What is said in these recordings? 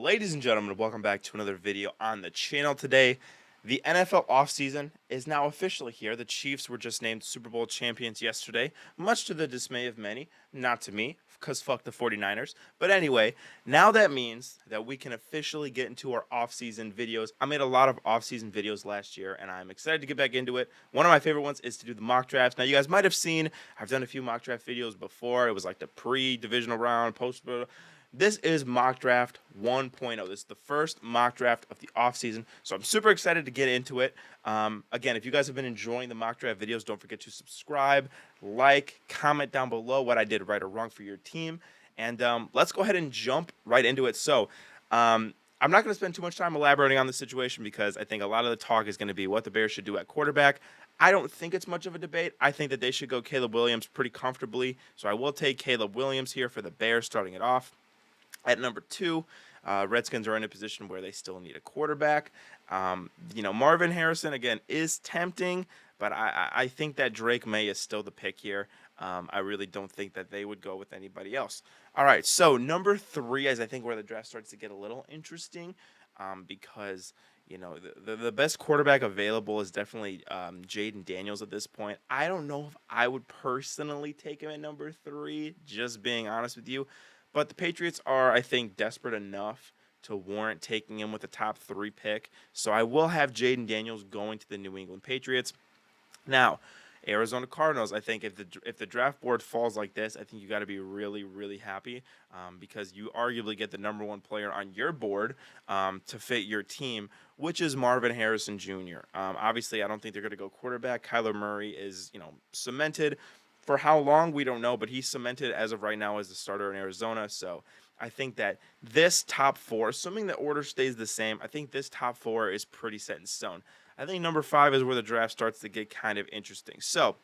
Ladies and gentlemen, welcome back to another video on the channel today. The NFL offseason is now officially here. The Chiefs were just named Super Bowl champions yesterday, much to the dismay of many, not to me, because fuck the 49ers. But anyway, now that means that we can officially get into our offseason videos. I made a lot of offseason videos last year, and I'm excited to get back into it. One of my favorite ones is to do the mock drafts. Now, you guys might have seen, I've done a few mock draft videos before. It was like the pre-divisional round, post. This is mock draft 1.0. This is the first mock draft of the offseason, so I'm super excited to get into it. Again, if you guys have been enjoying the mock draft videos, don't forget to subscribe, like, comment down below what I did right or wrong for your team, and let's go ahead and jump right into it. So, I'm not going to spend too much time elaborating on the situation because I think a lot of the talk is going to be what the Bears should do at quarterback. I don't think it's much of a debate. I think that they should go Caleb Williams pretty comfortably, so I will take Caleb Williams here for the Bears starting it off. At number 2, Redskins are in a position where they still need a quarterback. Marvin Harrison, again, is tempting, but I think that Drake May is still the pick here. I really don't think that they would go with anybody else. All right, so number 3 is I think where the draft starts to get a little interesting because the best quarterback available is definitely Jaden Daniels at this point. I don't know if I would personally take him at number 3, just being honest with you. But the Patriots are, I think, desperate enough to warrant taking him with a top 3 pick. So I will have Jaden Daniels going to the New England Patriots. Now, Arizona Cardinals, I think if the draft board falls like this, I think you got to be really, really happy because you arguably get the number 1 player on your board to fit your team, which is Marvin Harrison Jr. Obviously, I don't think they're going to go quarterback. Kyler Murray is, cemented. For how long, we don't know, but he's cemented as of right now as the starter in Arizona. So I think that this top 4, assuming the order stays the same, I think this top 4 is pretty set in stone. I think number 5 is where the draft starts to get kind of interesting. So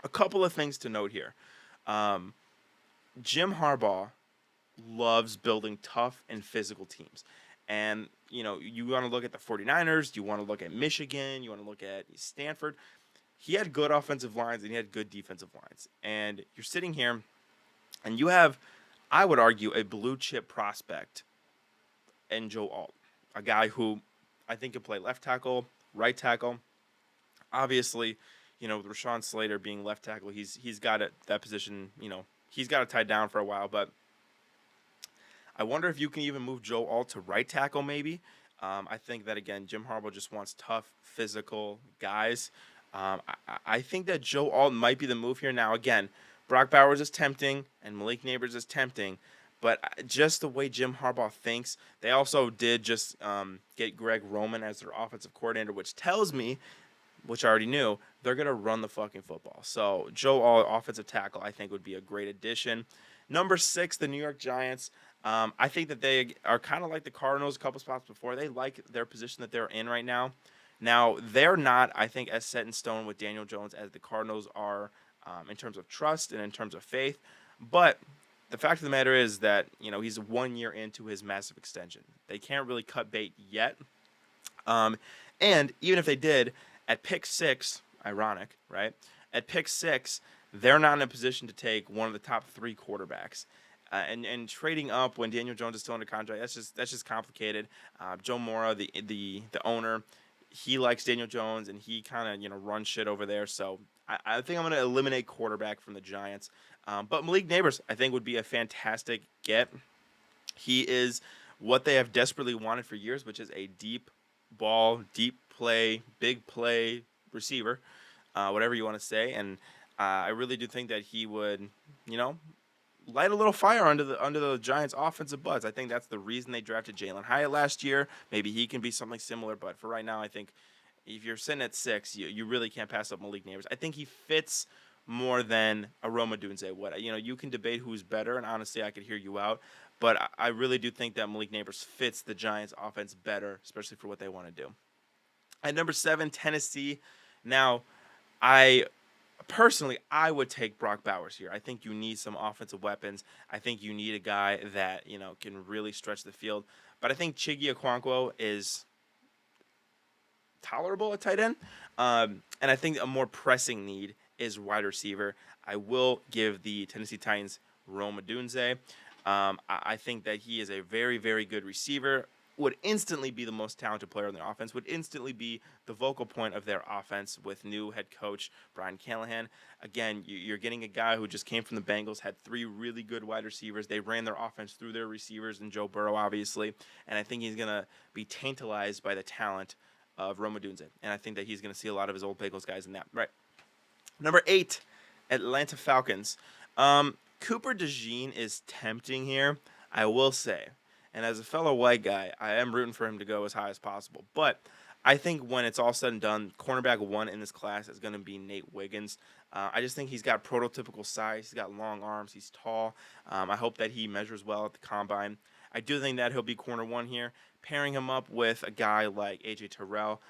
a couple of things to note here. Jim Harbaugh loves building tough and physical teams. And, you want to look at the 49ers, you want to look at Michigan, you want to look at Stanford. He had good offensive lines and he had good defensive lines. And you're sitting here and you have, I would argue, a blue chip prospect in Joe Alt, a guy who I think can play left tackle, right tackle. Obviously, with Rashawn Slater being left tackle, he's got it, that position, he's got it tied down for a while. But I wonder if you can even move Joe Alt to right tackle maybe. I think that, again, Jim Harbaugh just wants tough, physical guys. I think that Joe Alt might be the move here. Now, again, Brock Bowers is tempting and Malik Nabers is tempting, but just the way Jim Harbaugh thinks, they also did just get Greg Roman as their offensive coordinator, which tells me, which I already knew, they're going to run the fucking football. So Joe Alt, offensive tackle, I think would be a great addition. Number 6, the New York Giants. I think that they are kind of like the Cardinals a couple spots before. They like their position that they're in right now. Now, they're not, I think, as set in stone with Daniel Jones as the Cardinals are in terms of trust and in terms of faith. But the fact of the matter is that, he's 1 year into his massive extension. They can't really cut bait yet. And even if they did, at pick 6, ironic, right? At pick 6, they're not in a position to take one of the top 3 quarterbacks. And trading up when Daniel Jones is still under contract, that's just complicated. Joe Mora, the owner, he likes Daniel Jones, and he kind of, runs shit over there. So I think I'm going to eliminate quarterback from the Giants. But Malik Nabers, I think, would be a fantastic get. He is what they have desperately wanted for years, which is a deep ball, deep play, big play receiver, whatever you want to say. And I really do think that he would, light a little fire under the Giants' offensive buzz. I think that's the reason they drafted Jalen Hyatt last year. Maybe he can be something similar, but for right now, I think if you're sitting at 6, you really can't pass up Malik Nabers. I think he fits more than a Rome Odunze would. You can debate who's better, and honestly, I could hear you out, but I really do think that Malik Nabers fits the Giants' offense better, especially for what they want to do. At number 7, Tennessee. Now, Personally, I would take Brock Bowers here. I think you need some offensive weapons. I think you need a guy that, can really stretch the field. But I think Chiggy Okonkwo is tolerable at tight end. And I think a more pressing need is wide receiver. I will give the Tennessee Titans Rome Odunze. I think that he is a very, very good receiver. Would instantly be the most talented player in the offense. Would instantly be the vocal point of their offense with new head coach Brian Callahan. Again, you're getting a guy who just came from the Bengals, had three really good wide receivers. They ran their offense through their receivers and Joe Burrow, obviously. And I think he's gonna be tantalized by the talent of Roma Dunze. And I think that he's gonna see a lot of his old Bengals guys in that. Right. Number 8, Atlanta Falcons. Cooper DeJean is tempting here, I will say. And as a fellow white guy, I am rooting for him to go as high as possible. But I think when it's all said and done, cornerback 1 in this class is going to be Nate Wiggins. I just think he's got prototypical size. He's got long arms. He's tall. I hope that he measures well at the combine. I do think that he'll be corner 1 here. Pairing him up with a guy like A.J. Terrell,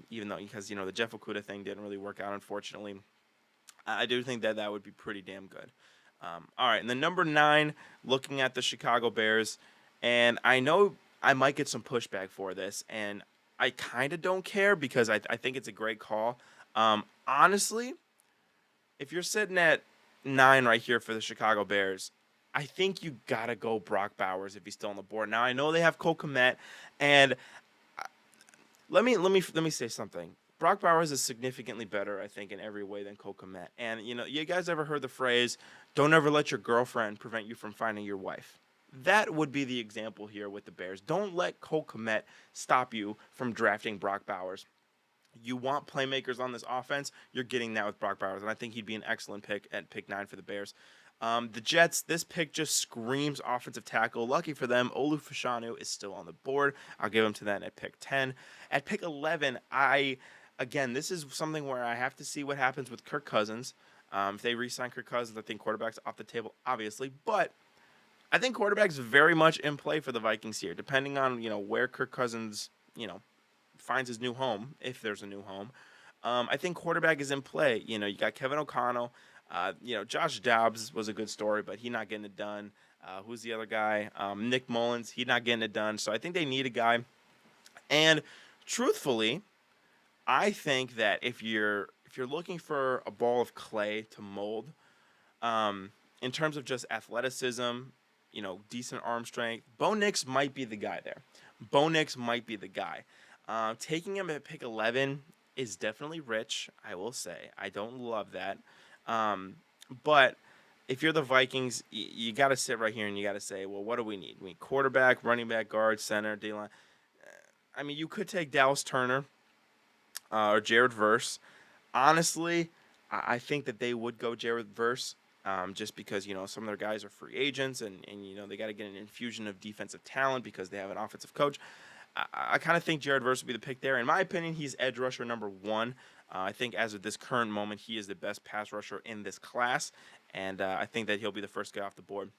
even though because the Jeff Okudah thing didn't really work out, unfortunately. I do think that would be pretty damn good. All right, and then number 9, looking at the Chicago Bears, and I know I might get some pushback for this, and I kind of don't care because I think it's a great call. Honestly, if you're sitting at 9 right here for the Chicago Bears, I think you gotta go Brock Bowers if he's still on the board. Now I know they have Cole Kmet, and let me say something. Brock Bowers is significantly better, I think, in every way than Cole Kmet. And you guys ever heard the phrase, "Don't ever let your girlfriend prevent you from finding your wife"? That would be the example here with the Bears. Don't let Cole Kmet stop you from drafting Brock Bowers. You want playmakers on this offense, you're getting that with Brock Bowers, and I think he'd be an excellent pick at pick 9 for the Bears. The Jets, this pick just screams offensive tackle. Lucky for them, Olu Fashanu is still on the board. I'll give him to that at pick 10. At pick 11, again, this is something where I have to see what happens with Kirk Cousins. If they re-sign Kirk Cousins, I think quarterback's off the table, obviously. But I think quarterback's very much in play for the Vikings here, depending on where Kirk Cousins finds his new home, if there's a new home. I think quarterback is in play. You got Kevin O'Connell. Josh Dobbs was a good story, but he's not getting it done. Who's the other guy? Nick Mullins. He's not getting it done. So I think they need a guy. And truthfully, I think that if you're looking for a ball of clay to mold, in terms of just athleticism, decent arm strength, Bo Nix might be the guy there. Bo Nix might be the guy. Taking him at pick 11 is definitely rich, I will say. I don't love that. But if you're the Vikings, you got to sit right here and you got to say, well, what do we need? We need quarterback, running back, guard, center, D-line. I mean, you could take Dallas Turner or Jared Verse. Honestly, I think that they would go Jared Verse just because, some of their guys are free agents and they got to get an infusion of defensive talent because they have an offensive coach. I kind of think Jared Verse would be the pick there. In my opinion, he's edge rusher number 1. I think as of this current moment, he is the best pass rusher in this class, and I think that he'll be the first guy off the board.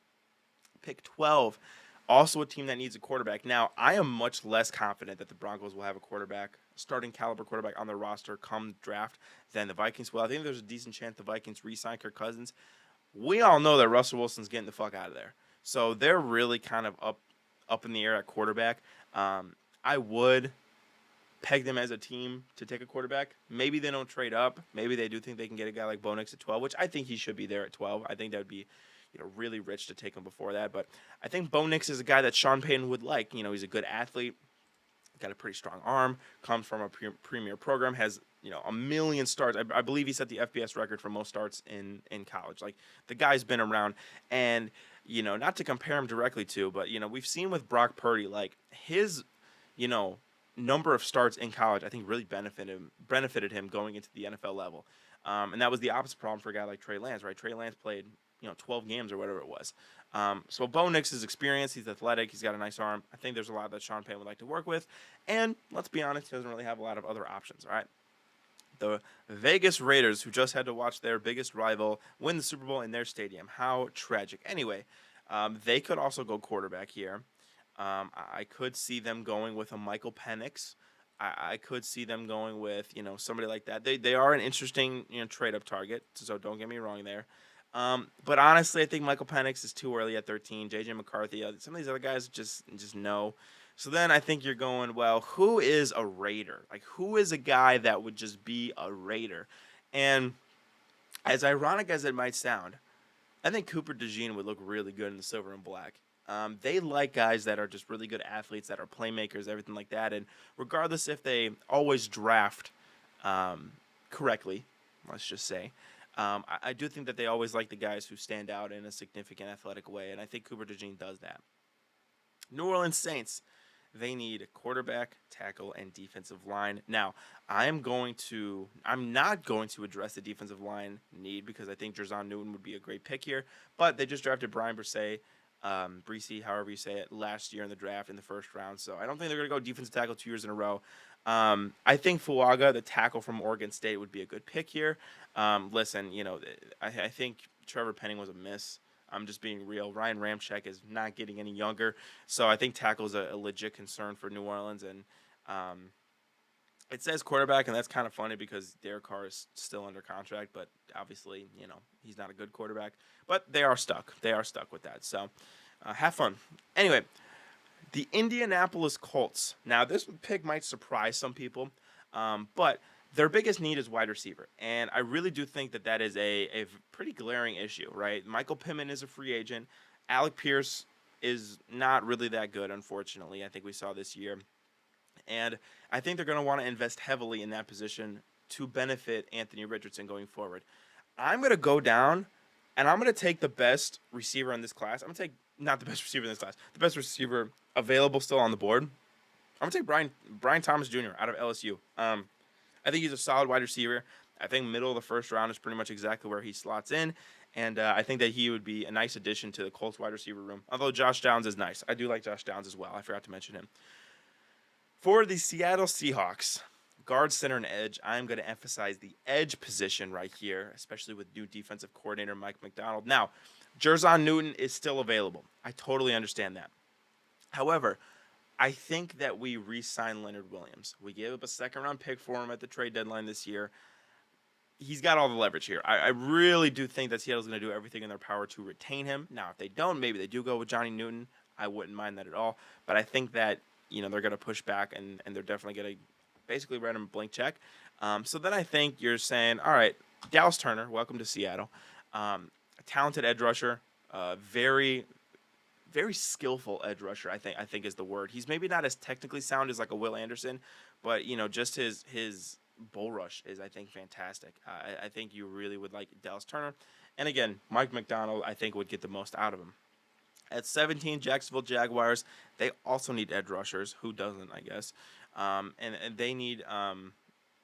Pick 12, also a team that needs a quarterback. Now, I am much less confident that the Broncos will have a quarterback, starting caliber quarterback on their roster come draft than the Vikings will. I think there's a decent chance the Vikings re-sign Kirk Cousins. We all know that Russell Wilson's getting the fuck out of there. So they're really kind of up in the air at quarterback. I would peg them as a team to take a quarterback. Maybe they don't trade up. Maybe they do think they can get a guy like Bo Nix at 12, which I think he should be there at 12. I think that would be really rich to take him before that. But I think Bo Nix is a guy that Sean Payton would like. He's a good athlete, got a pretty strong arm, comes from a premier program, has a million starts. I believe he set the FBS record for most starts in college. Like, the guy's been around, and not to compare him directly to, but we've seen with Brock Purdy, like, his number of starts in college, I think, really benefited him going into the NFL level. And that was the opposite problem for a guy like Trey Lance, right? Trey Lance played 12 games or whatever it was. So Bo Nix is experienced. He's athletic. He's got a nice arm. I think there's a lot that Sean Payton would like to work with. And let's be honest, he doesn't really have a lot of other options, all right? The Vegas Raiders, who just had to watch their biggest rival win the Super Bowl in their stadium. How tragic. Anyway, they could also go quarterback here. I could see them going with a Michael Penix. I could see them going with, somebody like that. They are an interesting, trade-up target, so don't get me wrong there. But honestly, I think Michael Penix is too early at 13. J.J. McCarthy, some of these other guys just no. So then I think you're going, well, who is a Raider? Like, who is a guy that would just be a Raider? And as ironic as it might sound, I think Cooper DeJean would look really good in the silver and black. They like guys that are just really good athletes, that are playmakers, everything like that. And regardless if they always draft um, correctly, let's just say, I do think that they always like the guys who stand out in a significant athletic way. And I think Cooper DeJean does that. New Orleans Saints, they need quarterback, tackle, and defensive line. Now, I'm not going to address the defensive line need because I think Jerzon Newton would be a great pick here. But they just drafted Brian Bresee, however you say it, last year in the draft in the first round. So I don't think they're going to go defensive tackle 2 years in a row. I think Fuaga, the tackle from Oregon State, would be a good pick here. Listen, I think Trevor Penning was a miss. I'm just being real. Ryan Ramczyk is not getting any younger, so I think tackle is a legit concern for New Orleans. And um, it says quarterback, and that's kind of funny because Derek Carr is still under contract, but obviously, he's not a good quarterback. But they are stuck. They are stuck with that. So have fun. Anyway, the Indianapolis Colts. Now, this pick might surprise some people, but their biggest need is wide receiver. And I really do think that that is a pretty glaring issue, right? Michael Pittman is a free agent. Alec Pierce is not really that good, unfortunately. I think we saw this year. And I think they're going to want to invest heavily in that position to benefit Anthony Richardson going forward. I'm going to go down, and I'm going to take the best receiver in this class. I'm going to take, not the best receiver in this class, the best receiver available still on the board. I'm going to take Brian Thomas Jr. out of LSU. I think he's a solid wide receiver. I think middle of the first round is pretty much exactly where he slots in. And I think that he would be a nice addition to the Colts wide receiver room. Although Josh Downs is nice. I do like Josh Downs as well. I forgot to mention him. For the Seattle Seahawks, guard, center, and edge, I'm going to emphasize the edge position right here, especially with new defensive coordinator Mike Macdonald. Now, Jerzon Newton is still available. I totally understand that. However, I think that we re-sign Leonard Williams. We gave up a second-round pick for him at the trade deadline this year. He's got all the leverage here. I really do think that Seattle's going to do everything in their power to retain him. Now, if they don't, maybe they do go with Johnny Newton. I wouldn't mind that at all. But I think that they're going to push back, and they're definitely going to basically write him a blank check. So then I think you're saying, all right, Dallas Turner, welcome to Seattle. A talented edge rusher, very, very skillful edge rusher, I think is the word. He's maybe not as technically sound as like a Will Anderson, but just his bull rush is, I think, fantastic. I think you really would like Dallas Turner. And again, Mike Macdonald, I think, would get the most out of him. At 17, Jacksonville Jaguars, they also need edge rushers. Who doesn't, I guess? And they need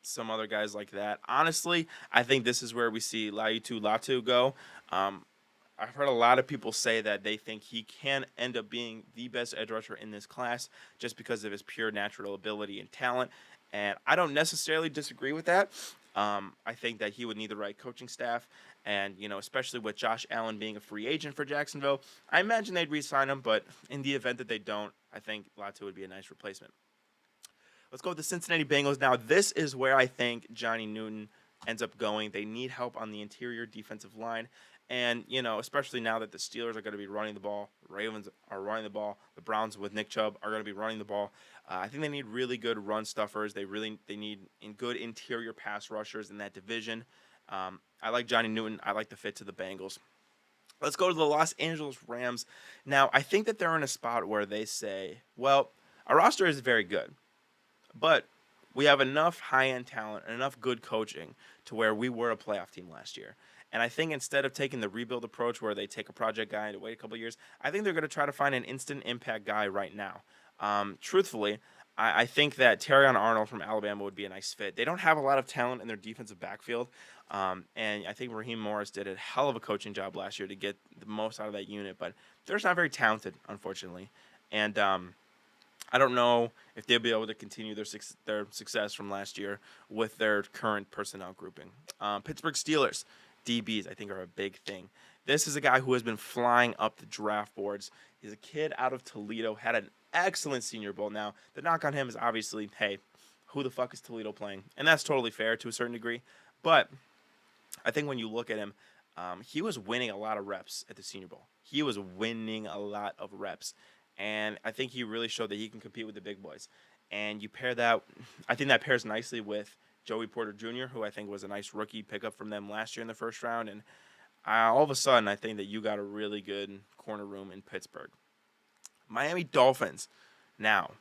some other guys like that. Honestly, I think this is where we see Laitu Latu go. I've heard a lot of people say that they think he can end up being the best edge rusher in this class just because of his pure natural ability and talent. And I don't necessarily disagree with that. I think that he would need the right coaching staff. And, especially with Josh Allen being a free agent for Jacksonville, I imagine they'd re-sign him. But in the event that they don't, I think Latu would be a nice replacement. Let's go with the Cincinnati Bengals. Now, this is where I think Johnny Newton ends up going. They need help on the interior defensive line. And, especially now that the Steelers are going to be running the ball, Ravens are running the ball, the Browns with Nick Chubb are going to be running the ball. I think they need really good run stuffers. They need good interior pass rushers in that division. I like Johnny Newton. I like the fit to the Bengals. Let's go to the Los Angeles Rams. Now, I think that they're in a spot where they say, well, our roster is very good, but we have enough high-end talent and enough good coaching to where we were a playoff team last year. And I think instead of taking the rebuild approach where they take a project guy and wait a couple of years, I think they're going to try to find an instant impact guy right now. Truthfully, I think that Terrion Arnold from Alabama would be a nice fit. They don't have a lot of talent in their defensive backfield, and I think Raheem Morris did a hell of a coaching job last year to get the most out of that unit, but they're just not very talented, unfortunately. And I don't know if they'll be able to continue their success from last year with their current personnel grouping. Pittsburgh Steelers, DBs, I think, are a big thing. This is a guy who has been flying up the draft boards. He's a kid out of Toledo, had an excellent Senior Bowl. Now, the knock on him is obviously, hey, who the fuck is Toledo playing? And that's totally fair to a certain degree. But I think when you look at him, he was winning a lot of reps at the Senior Bowl. He was winning a lot of reps. And I think he really showed that he can compete with the big boys. And you pair that, I think that pairs nicely with Joey Porter Jr., who I think was a nice rookie pickup from them last year in the first round. And all of a sudden, I think that you got a really good corner room in Pittsburgh. Miami Dolphins. Now,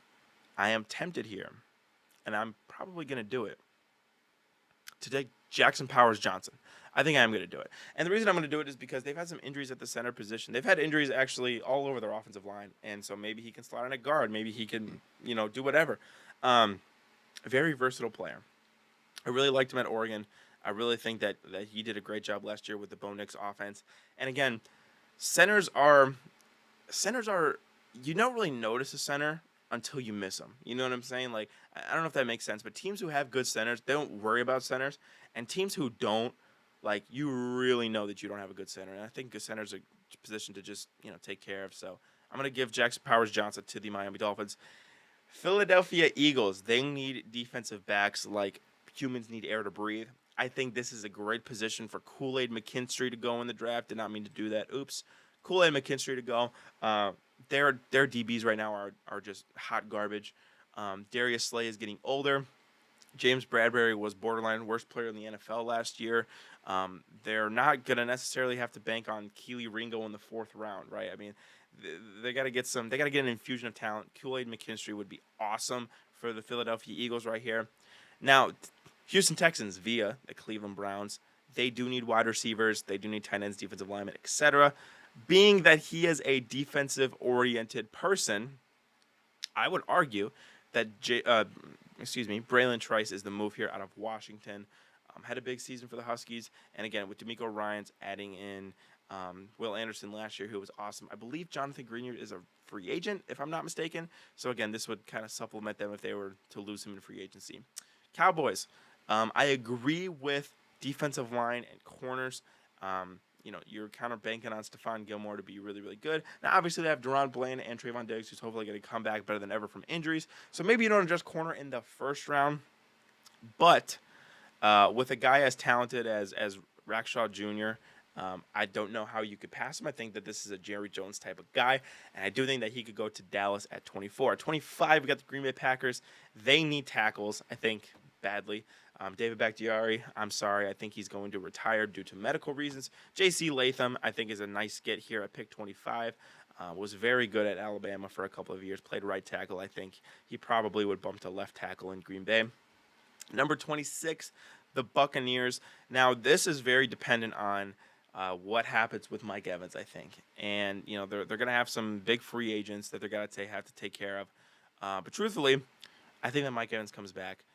I am tempted here, and I'm probably going to do it, to take Jackson Powers Johnson. I think I am going to do it. And the reason I'm going to do it is because they've had some injuries at the center position. They've had injuries actually all over their offensive line. And so maybe he can slot in a guard. Maybe he can, do whatever. A very versatile player. I really liked him at Oregon. I really think that he did a great job last year with the Bo Nix offense. And again, centers are you don't really notice a center until you miss them. You know what I'm saying? Like, I don't know if that makes sense, but teams who have good centers, they don't worry about centers, and teams who don't, like, you really know that you don't have a good center. And I think good centers are a position to just take care of. So I'm gonna give Jackson Powers Johnson to the Miami Dolphins. Philadelphia Eagles, they need defensive backs like humans need air to breathe. I think this is a great position for Kool-Aid McKinstry to go in the draft. Did not mean to do that. Oops. Kool-Aid McKinstry to go. Their DBs right now are just hot garbage. Darius Slay is getting older. James Bradbury was borderline worst player in the NFL last year. They're not going to necessarily have to bank on Keely Ringo in the 4th round, right? I mean, they got to get an infusion of talent. Kool-Aid McKinstry would be awesome for the Philadelphia Eagles right here. Now, Houston Texans via the Cleveland Browns. They do need wide receivers. They do need tight ends, defensive linemen, etc. Being that he is a defensive-oriented person, I would argue that Braylon Trice is the move here out of Washington. Had a big season for the Huskies, and again with D'Amico Ryans adding in Will Anderson last year, who was awesome. I believe Jonathan Greenard is a free agent, if I'm not mistaken. So again, this would kind of supplement them if they were to lose him in free agency. Cowboys. I agree with defensive line and corners. You're kind of banking on Stephon Gilmore to be really, really good. Now, obviously, they have Deron Blaine and Trayvon Diggs, who's hopefully going to come back better than ever from injuries. So maybe you don't address corner in the first round. But with a guy as talented as Rackshaw Jr., I don't know how you could pass him. I think that this is a Jerry Jones type of guy, and I do think that he could go to Dallas at 24. At 25, we got the Green Bay Packers. They need tackles, I think, badly. David Bakhtiari, I'm sorry. I think he's going to retire due to medical reasons. J.C. Latham, I think, is a nice get here at pick 25. Was very good at Alabama for a couple of years. Played right tackle. I think he probably would bump to left tackle in Green Bay. Number 26, the Buccaneers. Now, this is very dependent on what happens with Mike Evans, I think. And, they're going to have some big free agents that they're going to have to take care of. But truthfully, I think that Mike Evans comes back.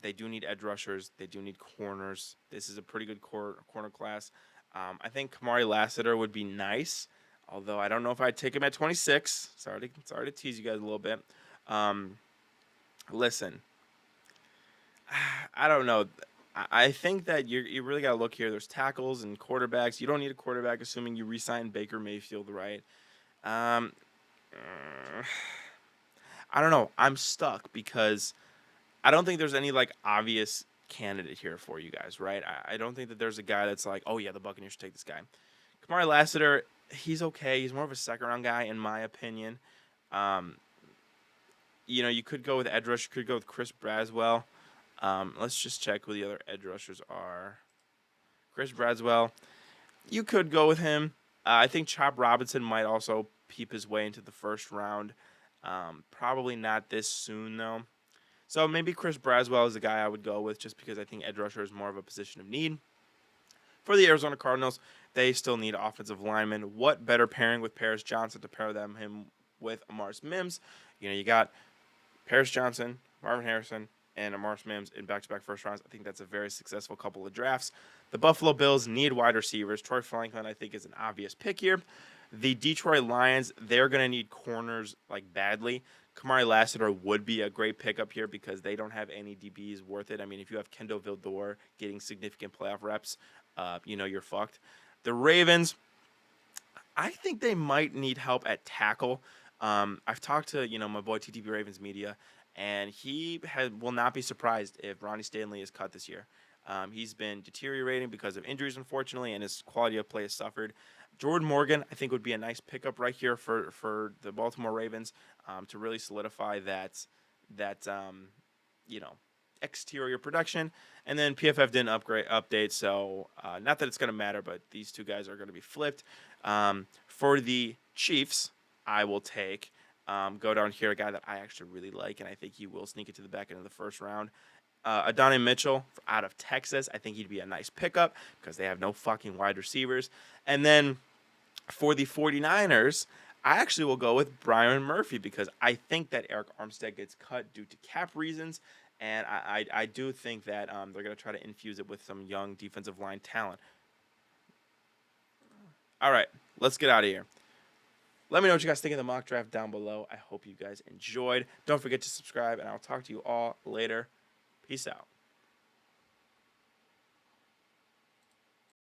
They do need edge rushers. They do need corners. This is a pretty good corner class. I think Kamari Lassiter would be nice, although I don't know if I'd take him at 26. Sorry to tease you guys a little bit. Listen, I don't know. I think that you really got to look here. There's tackles and quarterbacks. You don't need a quarterback, assuming you re-sign Baker Mayfield, right? I don't know. I'm stuck because I don't think there's any obvious candidate here for you guys, right? I don't think that there's a guy that's like, oh yeah, the Buccaneers should take this guy. Kamari Lassiter, he's okay. He's more of a second round guy in my opinion. You could go with edge rush. You could go with Chris Braswell. Let's just check who the other edge rushers are. Chris Braswell. You could go with him. I think Chop Robinson might also peep his way into the first round. Probably not this soon though. So maybe Chris Braswell is the guy I would go with just because I think edge rusher is more of a position of need. For the Arizona Cardinals, they still need offensive linemen. What better pairing with Paris Johnson to pair him with Amars Mims? You got Paris Johnson, Marvin Harrison, and Amars Mims in back-to-back first rounds. I think that's a very successful couple of drafts. The Buffalo Bills need wide receivers. Troy Franklin, I think, is an obvious pick here. The Detroit Lions, they're going to need corners badly. Kamari Lassiter would be a great pickup here because they don't have any DBs worth it. I mean, if you have Kendall Vildor getting significant playoff reps, you're fucked. The Ravens, I think they might need help at tackle. I've talked to, my boy TTP Ravens Media, and he will not be surprised if Ronnie Stanley is cut this year. He's been deteriorating because of injuries, unfortunately, and his quality of play has suffered. Jordan Morgan, I think, would be a nice pickup right here for the Baltimore Ravens to really solidify that exterior production. And then PFF didn't update, so not that it's going to matter, but these two guys are going to be flipped. For the Chiefs, I will take. Go down here, a guy that I actually really like, and I think he will sneak it to the back end of the first round. Adonai Mitchell out of Texas. I think he'd be a nice pickup because they have no fucking wide receivers. And then for the 49ers, I actually will go with Brian Murphy because I think that Eric Armstead gets cut due to cap reasons. And I do think that they're going to try to infuse it with some young defensive line talent. All right, let's get out of here. Let me know what you guys think of the mock draft down below. I hope you guys enjoyed. Don't forget to subscribe, and I'll talk to you all later. Peace out.